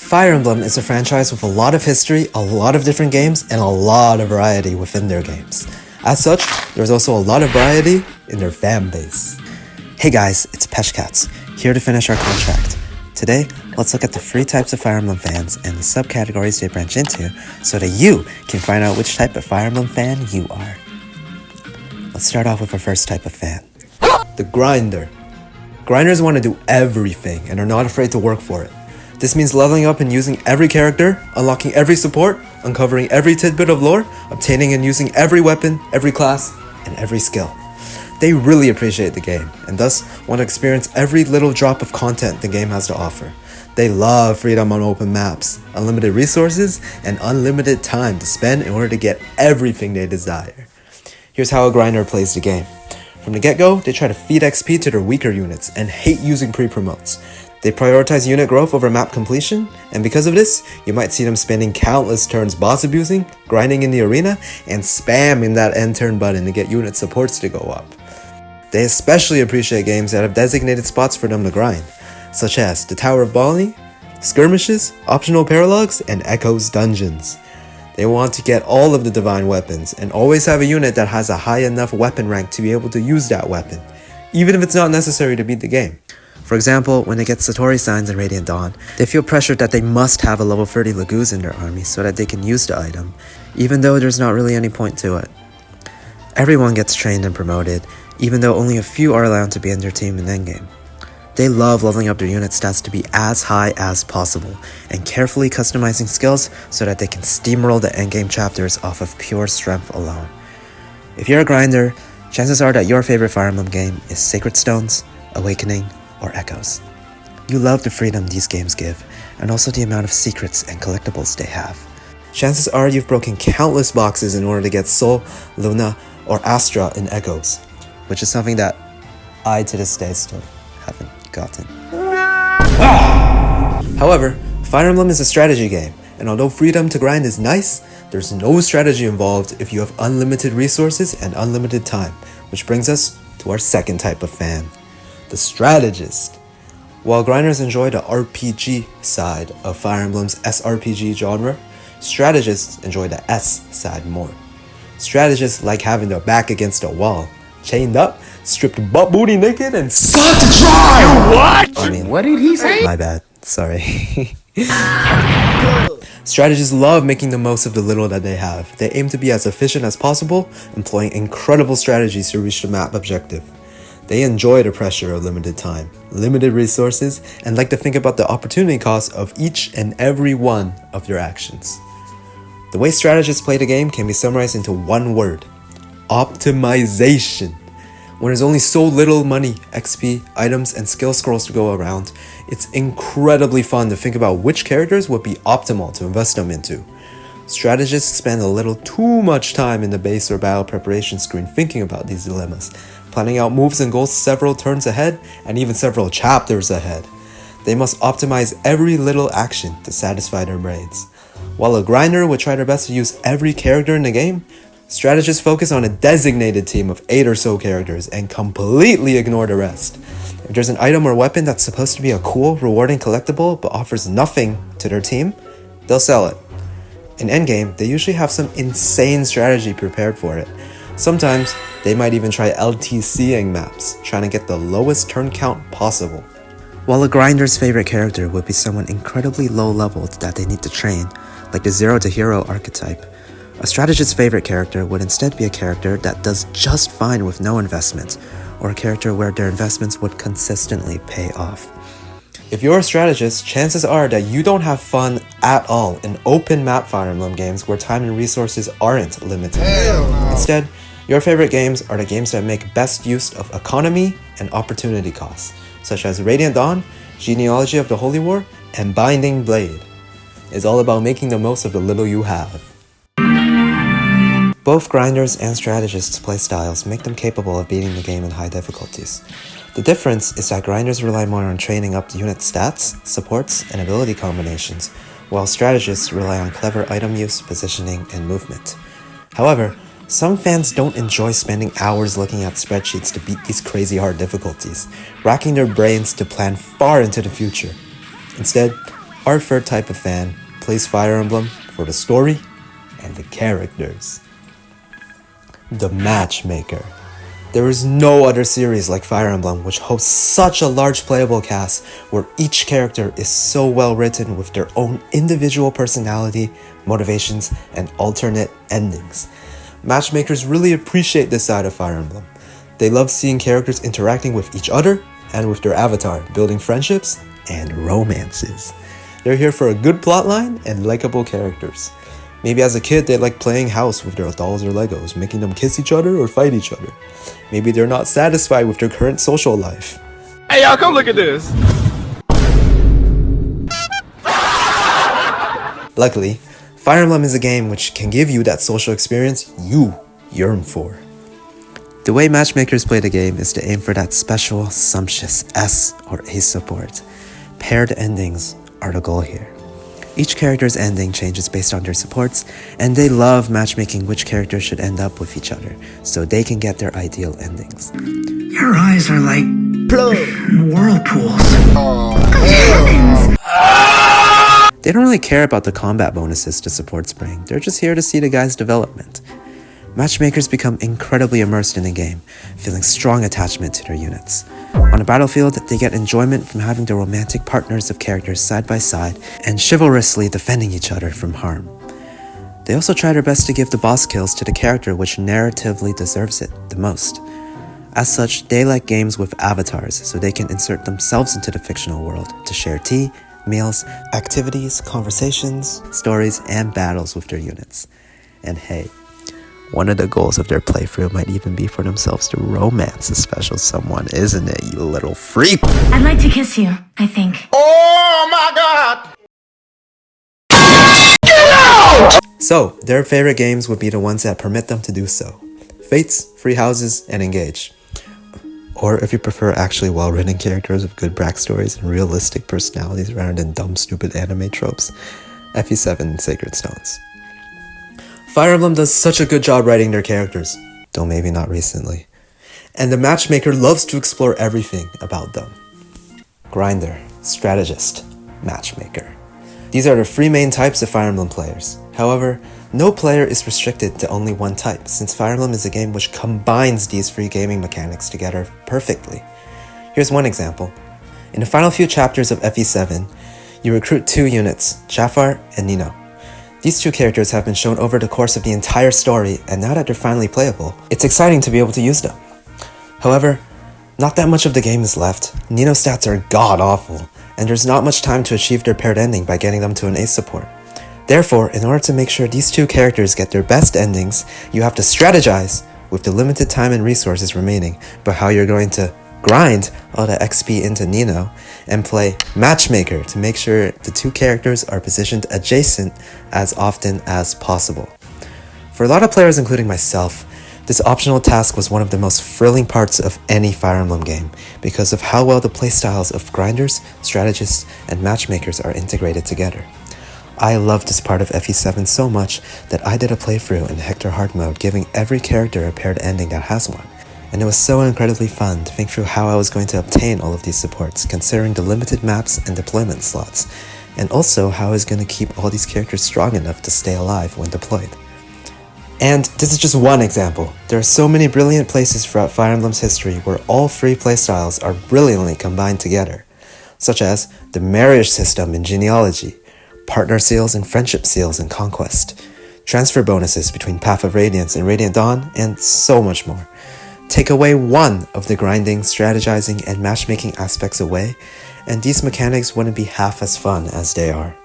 Fire Emblem is a franchise with a lot of history, a lot of different games, and a lot of variety within their games. As such, there's also a lot of variety in their fan base. Hey guys, it's Peshcats, here to finish our contract. Today, let's look at the three types of Fire Emblem fans and the subcategories they branch into so that you can find out which type of Fire Emblem fan you are. Let's start off with our first type of fan. The Grinder. Grinders want to do everything and are not afraid to work for it. This means leveling up and using every character, unlocking every support, uncovering every tidbit of lore, obtaining and using every weapon, every class, and every skill. They really appreciate the game, and thus want to experience every little drop of content the game has to offer. They love freedom on open maps, unlimited resources, and unlimited time to spend in order to get everything they desire. Here's how a grinder plays the game. From the get-go, they try to feed XP to their weaker units and hate using pre-promotes. They prioritize unit growth over map completion, and because of this, you might see them spending countless turns boss abusing, grinding in the arena, and spamming that end turn button to get unit supports to go up. They especially appreciate games that have designated spots for them to grind, such as the Tower of Balni, skirmishes, optional paralogs, and Echo's dungeons. They want to get all of the divine weapons, and always have a unit that has a high enough weapon rank to be able to use that weapon, even if it's not necessary to beat the game. For example, when they get Satori signs in Radiant Dawn, they feel pressured that they must have a level 30 Laguz in their army so that they can use the item, even though there's not really any point to it. Everyone gets trained and promoted, even though only a few are allowed to be in their team in endgame. They love leveling up their unit stats to be as high as possible, and carefully customizing skills so that they can steamroll the endgame chapters off of pure strength alone. If you're a grinder, chances are that your favorite Fire Emblem game is Sacred Stones, Awakening, or Echoes. You love the freedom these games give, and also the amount of secrets and collectibles they have. Chances are you've broken countless boxes in order to get Soul, Luna, or Astra in Echoes, which is something that I to this day still haven't gotten. However, Fire Emblem is a strategy game, and although freedom to grind is nice, there's no strategy involved if you have unlimited resources and unlimited time, which brings us to our second type of fan. The Strategist. While grinders enjoy the RPG side of Fire Emblem's SRPG genre, strategists enjoy the S side more. Strategists like having their back against a wall, chained up, stripped butt booty naked, and sucked dry! What? What did he say? My bad. Sorry. Strategists love making the most of the little that they have. They aim to be as efficient as possible, employing incredible strategies to reach the map objective. They enjoy the pressure of limited time, limited resources, and like to think about the opportunity cost of each and every one of their actions. The way strategists play the game can be summarized into one word: optimization. When there's only so little money, XP, items, and skill scrolls to go around, it's incredibly fun to think about which characters would be optimal to invest them into. Strategists spend a little too much time in the base or battle preparation screen thinking about these dilemmas, planning out moves and goals several turns ahead and even several chapters ahead. They must optimize every little action to satisfy their brains. While a grinder would try their best to use every character in the game, strategists focus on a designated team of 8 or so characters and completely ignore the rest. If there's an item or weapon that's supposed to be a cool, rewarding collectible but offers nothing to their team, they'll sell it. In endgame, they usually have some insane strategy prepared for it. Sometimes, they might even try LTCing maps, trying to get the lowest turn count possible. While a grinder's favorite character would be someone incredibly low leveled that they need to train, like the Zero to Hero archetype, a strategist's favorite character would instead be a character that does just fine with no investment, or a character where their investments would consistently pay off. If you're a strategist, chances are that you don't have fun at all in open map Fire Emblem games where time and resources aren't limited. Instead, your favorite games are the games that make best use of economy and opportunity costs, such as Radiant Dawn, Genealogy of the Holy War, and Binding Blade. It's all about making the most of the little you have. Both grinders and strategists' playstyles make them capable of beating the game in high difficulties. The difference is that grinders rely more on training up the unit stats, supports, and ability combinations, while strategists rely on clever item use, positioning, and movement. However, some fans don't enjoy spending hours looking at spreadsheets to beat these crazy hard difficulties, racking their brains to plan far into the future. Instead, hardcore type of fan plays Fire Emblem for the story and the characters. The Matchmaker. There is no other series like Fire Emblem which hosts such a large playable cast where each character is so well written with their own individual personality, motivations, and alternate endings. Matchmakers really appreciate this side of Fire Emblem. They love seeing characters interacting with each other and with their avatar, building friendships and romances. They're here for a good plotline and likable characters. Maybe as a kid they like playing house with their dolls or Legos, making them kiss each other or fight each other. Maybe they're not satisfied with their current social life. Hey y'all, come look at this! Luckily, Fire Emblem is a game which can give you that social experience you yearn for. The way matchmakers play the game is to aim for that special, sumptuous S or A support. Paired endings are the goal here. Each character's ending changes based on their supports, and they love matchmaking which characters should end up with each other, so they can get their ideal endings. Your eyes are like whirlpools. They don't really care about the combat bonuses the supports bring, they're just here to see the guy's development. Matchmakers become incredibly immersed in the game, feeling strong attachment to their units. On the battlefield, they get enjoyment from having the romantic partners of characters side by side and chivalrously defending each other from harm. They also try their best to give the boss kills to the character which narratively deserves it the most. As such, they like games with avatars so they can insert themselves into the fictional world to share tea, meals, activities, conversations, stories, and battles with their units. And hey, one of the goals of their playthrough might even be for themselves to romance a special someone, isn't it, you little freak? I'd like to kiss you, I think. Oh my god! So, their favorite games would be the ones that permit them to do so. Fates, Free Houses, and Engage. Or if you prefer actually well-written characters with good backstories and realistic personalities rather than dumb, stupid anime tropes, FE7 and Sacred Stones. Fire Emblem does such a good job writing their characters, though maybe not recently. And the Matchmaker loves to explore everything about them. Grinder, Strategist, Matchmaker. These are the three main types of Fire Emblem players. However, no player is restricted to only one type, since Fire Emblem is a game which combines these three gaming mechanics together perfectly. Here's one example. In the final few chapters of FE7, you recruit two units, Jafar and Nino. These two characters have been shown over the course of the entire story, and now that they're finally playable, it's exciting to be able to use them. However, not that much of the game is left. Nino's stats are god-awful, and there's not much time to achieve their paired ending by getting them to an ace support. Therefore, in order to make sure these two characters get their best endings, you have to strategize with the limited time and resources remaining about how you're going to grind all the XP into Nino and play Matchmaker to make sure the two characters are positioned adjacent as often as possible. For a lot of players, including myself, this optional task was one of the most thrilling parts of any Fire Emblem game because of how well the playstyles of grinders, strategists, and matchmakers are integrated together. I loved this part of FE7 so much that I did a playthrough in Hector Hard mode, giving every character a paired ending that has one. And it was so incredibly fun to think through how I was going to obtain all of these supports, considering the limited maps and deployment slots, and also how I was going to keep all these characters strong enough to stay alive when deployed. And this is just one example. There are so many brilliant places throughout Fire Emblem's history where all three playstyles are brilliantly combined together, such as the marriage system in Genealogy, partner seals and friendship seals in Conquest, transfer bonuses between Path of Radiance and Radiant Dawn, and so much more. Take away one of the grinding, strategizing, and matchmaking aspects away, and these mechanics wouldn't be half as fun as they are.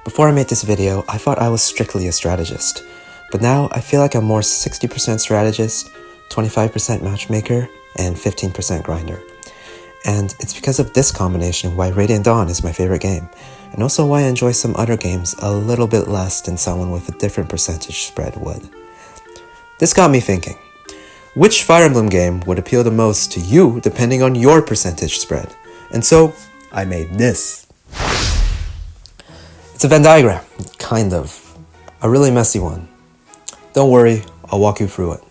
Before I made this video, I thought I was strictly a strategist, but now I feel like I'm more 60% strategist, 25% matchmaker, and 15% grinder. And it's because of this combination why Radiant Dawn is my favorite game, and also why I enjoy some other games a little bit less than someone with a different percentage spread would. This got me thinking. Which Fire Emblem game would appeal the most to you depending on your percentage spread? And so, I made this. It's a Venn diagram, kind of. A really messy one. Don't worry, I'll walk you through it.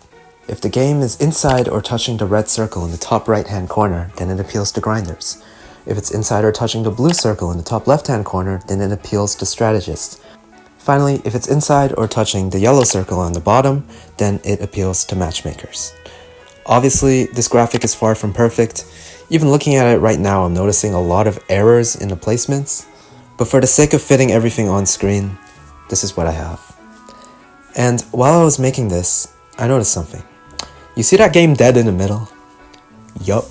If the game is inside or touching the red circle in the top right hand corner, then it appeals to grinders. If it's inside or touching the blue circle in the top left-hand corner, then it appeals to Strategist. Finally, if it's inside or touching the yellow circle on the bottom, then it appeals to Matchmakers. Obviously, this graphic is far from perfect. Even looking at it right now, I'm noticing a lot of errors in the placements. But for the sake of fitting everything on screen, this is what I have. And while I was making this, I noticed something. You see that game dead in the middle? Yup.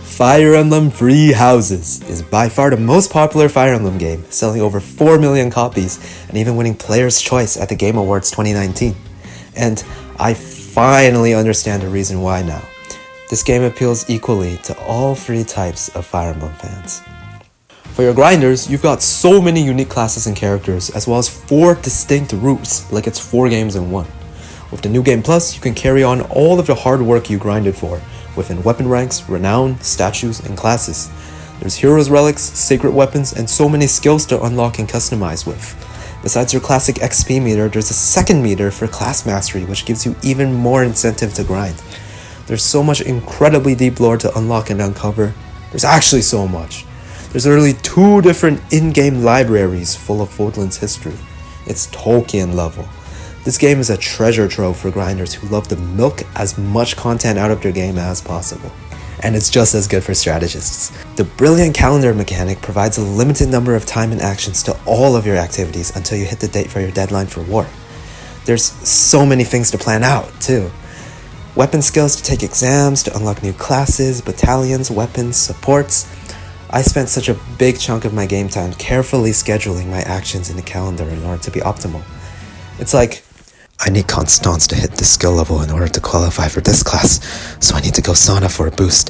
Fire Emblem Three Houses is by far the most popular Fire Emblem game, selling over 4 million copies and even winning Player's Choice at the Game Awards 2019. And I finally understand the reason why now. This game appeals equally to all three types of Fire Emblem fans. For your grinders, you've got so many unique classes and characters, as well as 4 distinct routes, like it's 4 games in one. With the New Game Plus, you can carry on all of the hard work you grinded for, within weapon ranks, renown, statues, and classes. There's heroes relics, sacred weapons, and so many skills to unlock and customize with. Besides your classic XP meter, there's a second meter for class mastery, which gives you even more incentive to grind. There's so much incredibly deep lore to unlock and uncover. There's actually so much. There's literally 2 different in-game libraries full of Fodlan's history. It's Tolkien level. This game is a treasure trove for grinders who love to milk as much content out of their game as possible. And it's just as good for strategists. The brilliant calendar mechanic provides a limited number of time and actions to all of your activities until you hit the date for your deadline for war. There's so many things to plan out, too. Weapon skills to take exams, to unlock new classes, battalions, weapons, supports. I spent such a big chunk of my game time carefully scheduling my actions in the calendar in order to be optimal. It's like, I need Constance to hit this skill level in order to qualify for this class, so I need to go sauna for a boost,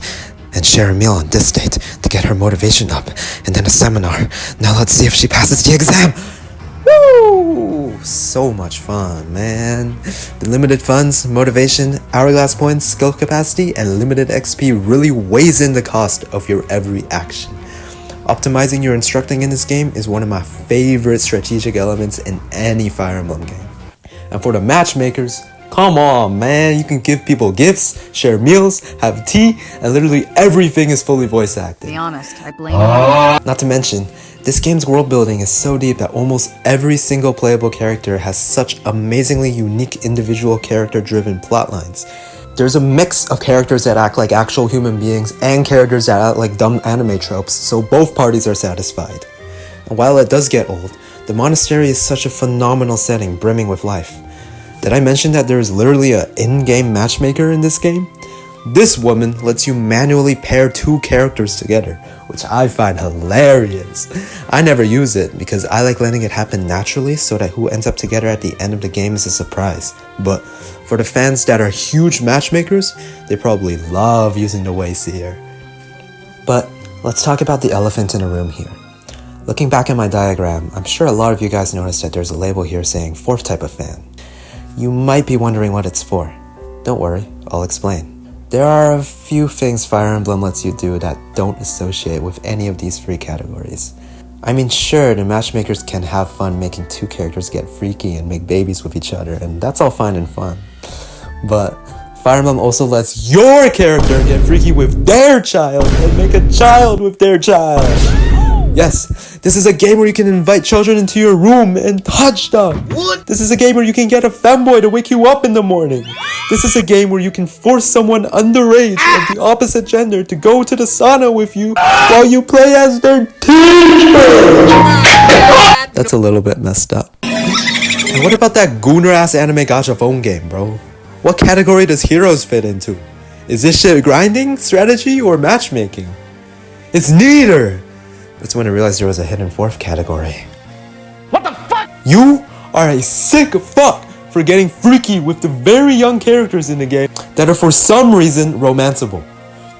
and share a meal on this date to get her motivation up, and then a seminar. Now let's see if she passes the exam! Woo! So much fun, man. The limited funds, motivation, hourglass points, skill capacity, and limited XP really weighs in the cost of your every action. Optimizing your instructing in this game is one of my favorite strategic elements in any Fire Emblem game. And for the matchmakers, come on, man, you can give people gifts, share meals, have tea, and literally everything is fully voice acted. To be honest, I blame you. Not to mention, this game's world building is so deep that almost every single playable character has such amazingly unique individual character-driven plotlines. There's a mix of characters that act like actual human beings and characters that act like dumb anime tropes, so both parties are satisfied. And while it does get old, the monastery is such a phenomenal setting, brimming with life. Did I mention that there is literally an in-game matchmaker in this game? This woman lets you manually pair 2 characters together, which I find hilarious. I never use it because I like letting it happen naturally so that who ends up together at the end of the game is a surprise. But for the fans that are huge matchmakers, they probably love using the Wayseer. But let's talk about the elephant in the room here. Looking back at my diagram, I'm sure a lot of you guys noticed that there's a label here saying 4th type of fan. You might be wondering what it's for. Don't worry, I'll explain. There are a few things Fire Emblem lets you do that don't associate with any of these 3 categories. I mean, sure, the matchmakers can have fun making 2 characters get freaky and make babies with each other, and that's all fine and fun. But Fire Emblem also lets your character get freaky with their child and make a child with their child. Yes, this is a game where you can invite children into your room and touch them. What? This is a game where you can get a femboy to wake you up in the morning. This is a game where you can force someone underage of the opposite gender to go to the sauna with you while you play as their teacher. That's a little bit messed up. And what about that gooner-ass anime gacha phone game, bro? What category does Heroes fit into? Is this shit grinding, strategy, or matchmaking? It's neither! That's when I realized there was a hidden 4th category. What the fuck? You are a sick fuck for getting freaky with the very young characters in the game that are for some reason romanceable.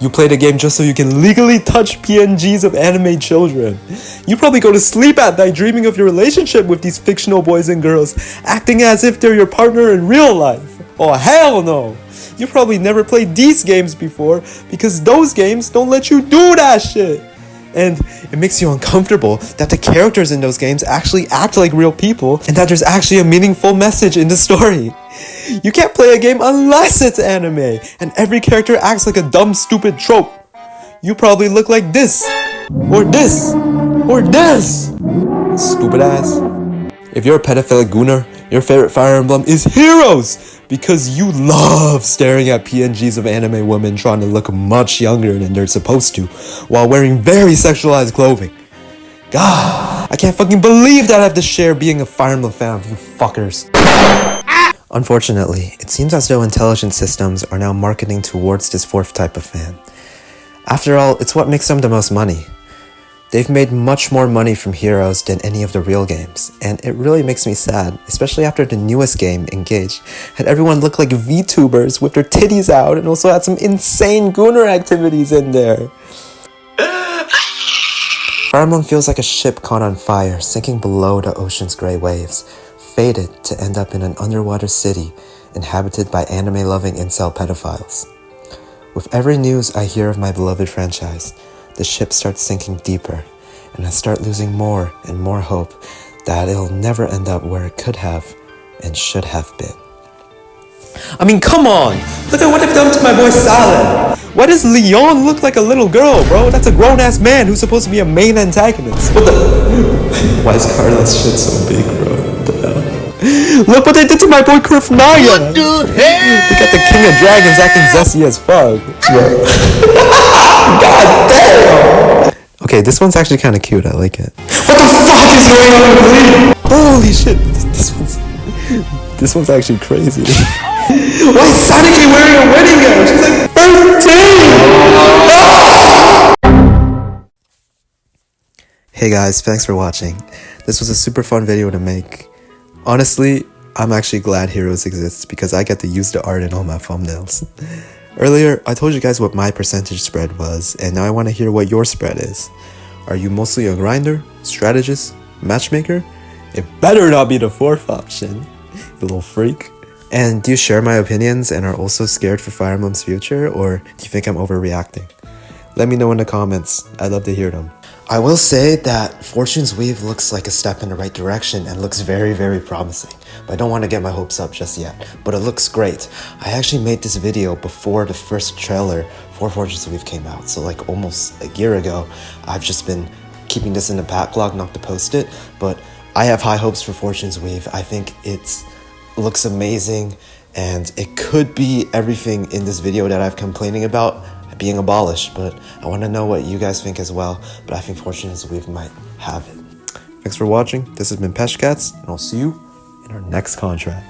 You play the game just so you can legally touch PNGs of anime children. You probably go to sleep at night dreaming of your relationship with these fictional boys and girls, acting as if they're your partner in real life. Oh hell no! You probably never played these games before because those games don't let you do that shit. And it makes you uncomfortable that the characters in those games actually act like real people and that there's actually a meaningful message in the story. You can't play a game unless it's anime and every character acts like a dumb, stupid trope. You probably look like this. Or this! Or this! Stupid ass. If you're a pedophilic gooner, your favorite Fire Emblem is Heroes! Because you love staring at PNGs of anime women trying to look much younger than they're supposed to, while wearing very sexualized clothing. God, I can't fucking believe that I have to share being a Fire Emblem fan with you fuckers. Unfortunately, it seems as though intelligent systems are now marketing towards this fourth type of fan. After all, it's what makes them the most money. They've made much more money from Heroes than any of the real games, and it really makes me sad, especially after the newest game, Engage, had everyone look like VTubers with their titties out and also had some insane gooner activities in there. Fire Emblem feels like a ship caught on fire, sinking below the ocean's grey waves, fated to end up in an underwater city inhabited by anime-loving incel pedophiles. With every news I hear of my beloved franchise, the ship starts sinking deeper, and I start losing more and more hope that it'll never end up where it could have and should have been. I mean, come on! Look at what they've done to my boy Salad! Why does Leon look like a little girl, bro? That's a grown-ass man who's supposed to be a main antagonist. What the? Why is Carlos shit so big, bro? What the hell? Look what they did to my boy Krif Naya! What the hell? They got the King of Dragons acting zesty as fuck. God damn! Okay, this one's actually kind of cute. I like it. What the fuck is going on with Lee? Holy shit! This one's actually crazy. Why is Saniki wearing a wedding gown? She's like 13! Hey guys, thanks for watching. This was a super fun video to make. Honestly, I'm actually glad Heroes exists because I get to use the art in all my thumbnails. Earlier, I told you guys what my percentage spread was, and now I want to hear what your spread is. Are you mostly a grinder, strategist, matchmaker? It better not be the fourth option, you little freak. And do you share my opinions and are also scared for Fire Emblem's future, or do you think I'm overreacting? Let me know in the comments, I'd love to hear them. I will say that Fortune's Weave looks like a step in the right direction and looks very, very promising. But I don't want to get my hopes up just yet, but it looks great. I actually made this video before the first trailer for Fortune's Weave came out, so like almost a year ago. I've just been keeping this in the backlog not to post it, but I have high hopes for Fortune's Weave. I think it looks amazing, and it could be everything in this video that I've complaining about being abolished, but I want to know what you guys think as well, but I think Fortune's Weave might have it. Thanks for watching. This has been Peshcats, and I'll see you in our next contract.